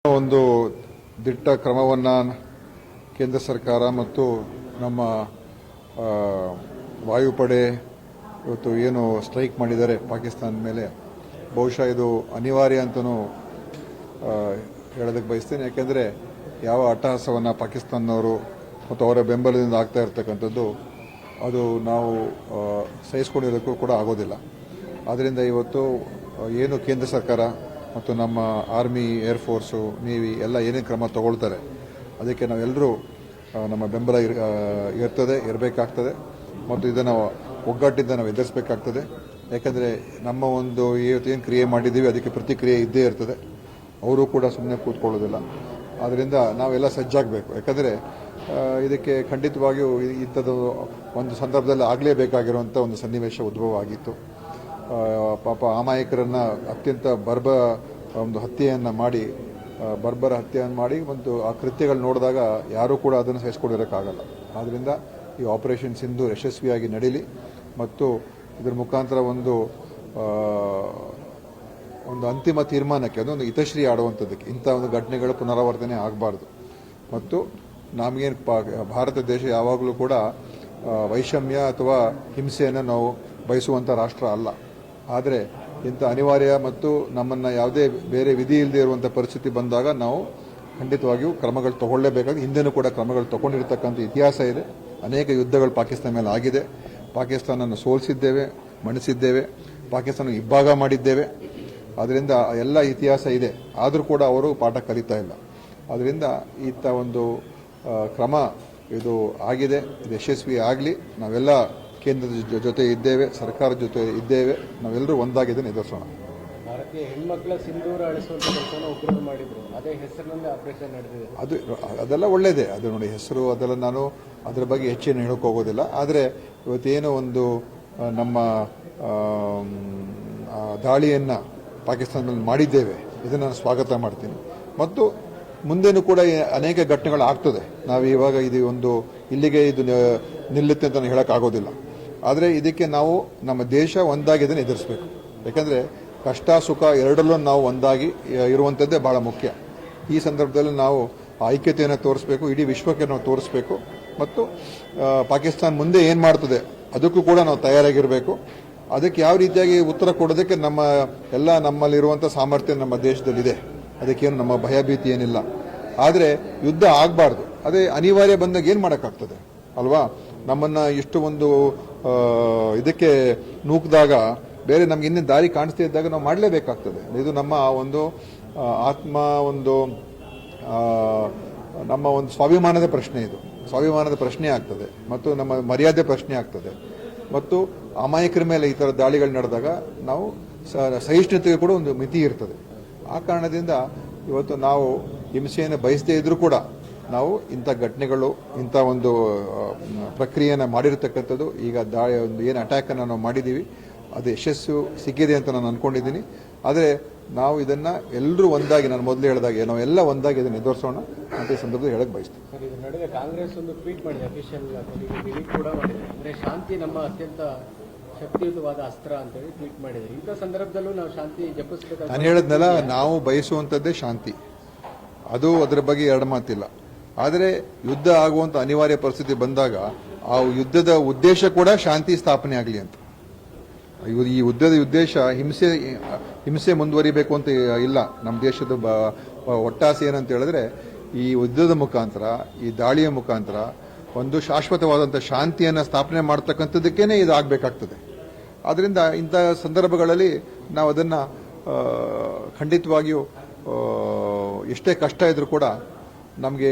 ಒಂದು ದಿಟ್ಟ ಕ್ರಮವನ್ನು ಕೇಂದ್ರ ಸರ್ಕಾರ ಮತ್ತು ನಮ್ಮ ವಾಯುಪಡೆ ಇವತ್ತು ಏನು ಸ್ಟ್ರೈಕ್ ಮಾಡಿದ್ದಾರೆ ಪಾಕಿಸ್ತಾನದ ಮೇಲೆ, ಬಹುಶಃ ಇದು ಅನಿವಾರ್ಯ ಅಂತಲೂ ಹೇಳೋದಕ್ಕೆ ಬಯಸ್ತೇನೆ. ಯಾಕೆಂದರೆ ಯಾವ ಅಟ್ಟಹಾಸವನ್ನು ಪಾಕಿಸ್ತಾನದವರು ಮತ್ತು ಅವರ ಬೆಂಬಲದಿಂದ ಆಗ್ತಾ ಇರ್ತಕ್ಕಂಥದ್ದು ಅದು ನಾವು ಸಹಿಸಿಕೊಂಡಿರೋಕ್ಕೂ ಕೂಡ ಆಗೋದಿಲ್ಲ. ಆದ್ದರಿಂದ ಇವತ್ತು ಏನು ಕೇಂದ್ರ ಸರ್ಕಾರ ಮತ್ತು ನಮ್ಮ ಆರ್ಮಿ, ಏರ್ಫೋರ್ಸು, ನೇವಿ ಎಲ್ಲ ಏನೇನು ಕ್ರಮ ತಗೊಳ್ತಾರೆ ಅದಕ್ಕೆ ನಾವೆಲ್ಲರೂ ನಮ್ಮ ಬೆಂಬಲ ಇರಬೇಕಾಗ್ತದೆ ಮತ್ತು ಇದನ್ನು ಒಗ್ಗಟ್ಟಿಂದ ನಾವು ಎದುರಿಸಬೇಕಾಗ್ತದೆ. ಯಾಕೆಂದರೆ ನಮ್ಮ ಒಂದು ಏನು ಕ್ರಿಯೆ ಮಾಡಿದ್ದೀವಿ ಅದಕ್ಕೆ ಪ್ರತಿಕ್ರಿಯೆ ಇದ್ದೇ ಇರ್ತದೆ. ಅವರು ಕೂಡ ಸುಮ್ಮನೆ ಕೂತ್ಕೊಳ್ಳೋದಿಲ್ಲ. ಆದ್ದರಿಂದ ನಾವೆಲ್ಲ ಸಜ್ಜಾಗಬೇಕು. ಯಾಕಂದರೆ ಇದಕ್ಕೆ ಖಂಡಿತವಾಗಿಯೂ ಇಂಥದ್ದು ಒಂದು ಸಂದರ್ಭದಲ್ಲಿ ಆಗಲೇಬೇಕಾಗಿರುವಂಥ ಒಂದು ಸನ್ನಿವೇಶ ಉದ್ಭವ ಆಗಿತ್ತು. ಪಾಪ ಅಮಾಯಕರನ್ನು ಅತ್ಯಂತ ಒಂದು ಹತ್ಯೆಯನ್ನು ಮಾಡಿ ಒಂದು ಆ ಕೃತ್ಯಗಳು ನೋಡಿದಾಗ ಯಾರೂ ಕೂಡ ಅದನ್ನು ಸಹಿಸಿಕೊಂಡಿರೋಕ್ಕಾಗಲ್ಲ. ಆದ್ದರಿಂದ ಈ ಆಪರೇಷನ್ ಸಿಂಧೂರ್ ಯಶಸ್ವಿಯಾಗಿ ನಡೀಲಿ ಮತ್ತು ಇದರ ಮುಖಾಂತರ ಒಂದು ಅಂತಿಮ ತೀರ್ಮಾನಕ್ಕೆ ಅದೊಂದು ಹಿತಶ್ರೀ ಆಡುವಂಥದ್ದಕ್ಕೆ ಇಂಥ ಒಂದು ಘಟನೆಗಳು ಪುನರಾವರ್ತನೆ ಆಗಬಾರ್ದು. ಮತ್ತು ನಮಗೇನು ಭಾರತ ದೇಶ ಯಾವಾಗಲೂ ಕೂಡ ವೈಷಮ್ಯ ಅಥವಾ ಹಿಂಸೆಯನ್ನು ನಾವು ಬಯಸುವಂಥ ರಾಷ್ಟ್ರ ಅಲ್ಲ. ಆದರೆ ಇಂಥ ಅನಿವಾರ್ಯ ಮತ್ತು ನಮ್ಮನ್ನು ಯಾವುದೇ ಬೇರೆ ವಿಧಿ ಇಲ್ಲದೆ ಇರುವಂಥ ಪರಿಸ್ಥಿತಿ ಬಂದಾಗ ನಾವು ಖಂಡಿತವಾಗಿಯೂ ಕ್ರಮಗಳು ತಗೊಳ್ಳೇಬೇಕಾಗಿ ಹಿಂದೆನೂ ಕೂಡ ಕ್ರಮಗಳು ತಗೊಂಡಿರ್ತಕ್ಕಂಥ ಇತಿಹಾಸ ಇದೆ. ಅನೇಕ ಯುದ್ಧಗಳು ಪಾಕಿಸ್ತಾನ ಮೇಲೆ ಆಗಿದೆ. ಪಾಕಿಸ್ತಾನವನ್ನು ಸೋಲಿಸಿದ್ದೇವೆ, ಮಣಿಸಿದ್ದೇವೆ, ಪಾಕಿಸ್ತಾನ ಇಬ್ಬಾಗ ಮಾಡಿದ್ದೇವೆ. ಅದರಿಂದ ಎಲ್ಲ ಇತಿಹಾಸ ಇದೆ. ಆದರೂ ಕೂಡ ಅವರು ಪಾಠ ಕಲಿತಾ ಇಲ್ಲ. ಅದರಿಂದ ಇಂಥ ಒಂದು ಕ್ರಮ ಇದು ಆಗಿದೆ. ಇದು ಯಶಸ್ವಿ ಆಗಲಿ. ನಾವೆಲ್ಲ ಕೇಂದ್ರದ ಜೊತೆ ಇದ್ದೇವೆ, ಸರ್ಕಾರದ ಜೊತೆ ಇದ್ದೇವೆ. ನಾವೆಲ್ಲರೂ ಒಂದಾಗಿದ್ದೇನೆ ಎದುರಿಸೋಣ. ಭಾರತೀಯ ಹೆಣ್ಮಕ್ಳ ಸಿಂಧೂರ ಅಳಿಸುವಂಥ ಕೆಲಸನ ಉಗ್ರರು ಮಾಡಿದ್ರು. ಅದೇ ಹೆಸರಿನಲ್ಲಿ ಆಪರೇಷನ್ ನಡೆದಿದೆ. ಅದೆಲ್ಲ ಒಳ್ಳೆಯದೇ. ಅದು ನೋಡಿ, ಹೆಸರು ಅದೆಲ್ಲ ನಾನು ಅದರ ಬಗ್ಗೆ ಹೆಚ್ಚೇನು ಹೇಳೋಕೆ ಹೋಗೋದಿಲ್ಲ. ಆದರೆ ಇವತ್ತೇನೋ ಒಂದು ನಮ್ಮ ದಾಳಿಯನ್ನು ಪಾಕಿಸ್ತಾನದಲ್ಲಿ ಮಾಡಿದ್ದೇವೆ, ಇದನ್ನು ನಾನು ಸ್ವಾಗತ ಮಾಡ್ತೀನಿ. ಮತ್ತು ಮುಂದೇನೂ ಕೂಡ ಅನೇಕ ಘಟನೆಗಳು ಆಗ್ತದೆ. ನಾವು ಇವಾಗ ಇಲ್ಲಿಗೆ ಇದು ನಿಲ್ಲುತ್ತೆ ಅಂತ ಹೇಳೋಕ್ಕಾಗೋದಿಲ್ಲ. ಆದರೆ ಇದಕ್ಕೆ ನಾವು ನಮ್ಮ ದೇಶ ಒಂದಾಗಿ ಇದನ್ನು ಎದುರಿಸಬೇಕು. ಯಾಕಂದರೆ ಕಷ್ಟ ಸುಖ ಎರಡಲ್ಲೂ ನಾವು ಒಂದಾಗಿ ಇರುವಂಥದ್ದೇ ಭಾಳ ಮುಖ್ಯ. ಈ ಸಂದರ್ಭದಲ್ಲಿ ನಾವು ಐಕ್ಯತೆಯನ್ನು ತೋರಿಸಬೇಕು, ಇಡೀ ವಿಶ್ವಕ್ಕೆ ನಾವು ತೋರಿಸಬೇಕು. ಮತ್ತು ಪಾಕಿಸ್ತಾನ ಮುಂದೆ ಏನು ಮಾಡ್ತದೆ ಅದಕ್ಕೂ ಕೂಡ ನಾವು ತಯಾರಾಗಿರಬೇಕು. ಅದಕ್ಕೆ ಯಾವ ರೀತಿಯಾಗಿ ಉತ್ತರ ಕೊಡೋದಕ್ಕೆ ನಮ್ಮಲ್ಲಿರುವಂಥ ಸಾಮರ್ಥ್ಯ ನಮ್ಮ ದೇಶದಲ್ಲಿದೆ. ಅದಕ್ಕೇನು ನಮ್ಮ ಭಯಭೀತಿ ಏನಿಲ್ಲ. ಆದರೆ ಯುದ್ಧ ಆಗಬಾರ್ದು. ಅದೇ ಅನಿವಾರ್ಯ ಬಂದಾಗ ಏನು ಮಾಡೋಕ್ಕಾಗ್ತದೆ ಅಲ್ವಾ? ನಮ್ಮನ್ನು ಇಷ್ಟು ಒಂದು ಇದಕ್ಕೆ ನೂಕಿದಾಗ ಬೇರೆ ನಮ್ಗೆ ಇನ್ನೇನು ದಾರಿ ಕಾಣಿಸ್ತಾ ಇದ್ದಾಗ ನಾವು ಮಾಡಲೇಬೇಕಾಗ್ತದೆ. ಇದು ನಮ್ಮ ಒಂದು ಆತ್ಮ ನಮ್ಮ ಒಂದು ಸ್ವಾಭಿಮಾನದ ಪ್ರಶ್ನೆ. ಇದು ಸ್ವಾಭಿಮಾನದ ಪ್ರಶ್ನೆ ಆಗ್ತದೆ ಮತ್ತು ನಮ್ಮ ಮರ್ಯಾದೆ ಪ್ರಶ್ನೆ ಆಗ್ತದೆ. ಮತ್ತು ಅಮಾಯಕರ ಮೇಲೆ ಈ ಥರ ದಾಳಿಗಳು ನಡೆದಾಗ ನಾವು ಸಹಿಷ್ಣುತೆಗೆ ಕೂಡ ಒಂದು ಮಿತಿ ಇರ್ತದೆ. ಆ ಕಾರಣದಿಂದ ಇವತ್ತು ನಾವು ಹಿಂಸೆಯನ್ನು ಬಯಸದೇ ಇದ್ರೂ ಕೂಡ ನಾವು ಇಂಥ ಘಟನೆಗಳು, ಇಂಥ ಒಂದು ಪ್ರಕ್ರಿಯೆಯನ್ನು ಮಾಡಿರ್ತಕ್ಕಂಥದ್ದು, ಈಗ ಏನು ಅಟ್ಯಾಕನ್ನು ನಾವು ಮಾಡಿದ್ದೀವಿ ಅದು ಯಶಸ್ಸು ಸಿಕ್ಕಿದೆ ಅಂತ ನಾನು ಅಂದ್ಕೊಂಡಿದ್ದೀನಿ. ಆದರೆ ನಾವು ಇದನ್ನು ಎಲ್ಲರೂ ಒಂದಾಗಿ, ನಾನು ಮೊದಲು ಹೇಳಿದಾಗೆ ನಾವೆಲ್ಲ ಒಂದಾಗಿ ಇದನ್ನು ಎದುರಿಸೋಣ ಅಂತ ಈ ಸಂದರ್ಭದಲ್ಲಿ ಹೇಳಕ್ಕೆ ಬಯಸ್ತೀನಿ. ಸರ್, ಇದರ ನಡುವೆ ಕಾಂಗ್ರೆಸ್ ಒಂದು ಟ್ವೀಟ್ ಮಾಡಿದೆ, ಅಫಿಷಿಯಲ್ ಡಿಲೀಟ್ ಕೂಡ ಮಾಡಿದೆ. ಅಂದರೆ ಶಾಂತಿ ನಮ್ಮ ಅತ್ಯಂತ ಶಕ್ತಿಯುತವಾದ ಅಸ್ತ್ರ ಅಂತೇಳಿ ಟ್ವೀಟ್ ಮಾಡಿದ್ದಾರೆ. ಇಂಥ ಸಂದರ್ಭದಲ್ಲೂ ನಾವು ಶಾಂತಿ ಜಪಿಸಬೇಕು. ನಾನು ಹೇಳಿದ್ನಲ್ಲ, ನಾವು ಬಯಸುವಂಥದ್ದೇ ಶಾಂತಿ. ಅದರ ಬಗ್ಗೆ ಎರಡು ಮಾತಿಲ್ಲ. ಆದರೆ ಯುದ್ಧ ಆಗುವಂಥ ಅನಿವಾರ್ಯ ಪರಿಸ್ಥಿತಿ ಬಂದಾಗ ಆ ಯುದ್ಧದ ಉದ್ದೇಶ ಕೂಡ ಶಾಂತಿ ಸ್ಥಾಪನೆ ಆಗಲಿ ಅಂತ. ಈ ಯುದ್ಧದ ಉದ್ದೇಶ ಹಿಂಸೆ ಮುಂದುವರಿಬೇಕು ಅಂತ ಇಲ್ಲ. ನಮ್ಮ ದೇಶದ ಒಟ್ಟಾಸೆ ಏನಂತ ಹೇಳಿದ್ರೆ, ಈ ಯುದ್ಧದ ಮುಖಾಂತರ, ಈ ದಾಳಿಯ ಮುಖಾಂತರ ಒಂದು ಶಾಶ್ವತವಾದಂಥ ಶಾಂತಿಯನ್ನು ಸ್ಥಾಪನೆ ಮಾಡ್ತಕ್ಕಂಥದ್ದಕ್ಕೇ ಇದು ಆಗಬೇಕಾಗ್ತದೆ. ಆದ್ದರಿಂದ ಇಂಥ ಸಂದರ್ಭಗಳಲ್ಲಿ ನಾವು ಅದನ್ನು ಖಂಡಿತವಾಗಿಯೂ ಎಷ್ಟೇ ಕಷ್ಟ ಇದ್ರೂ ಕೂಡ ನಮಗೆ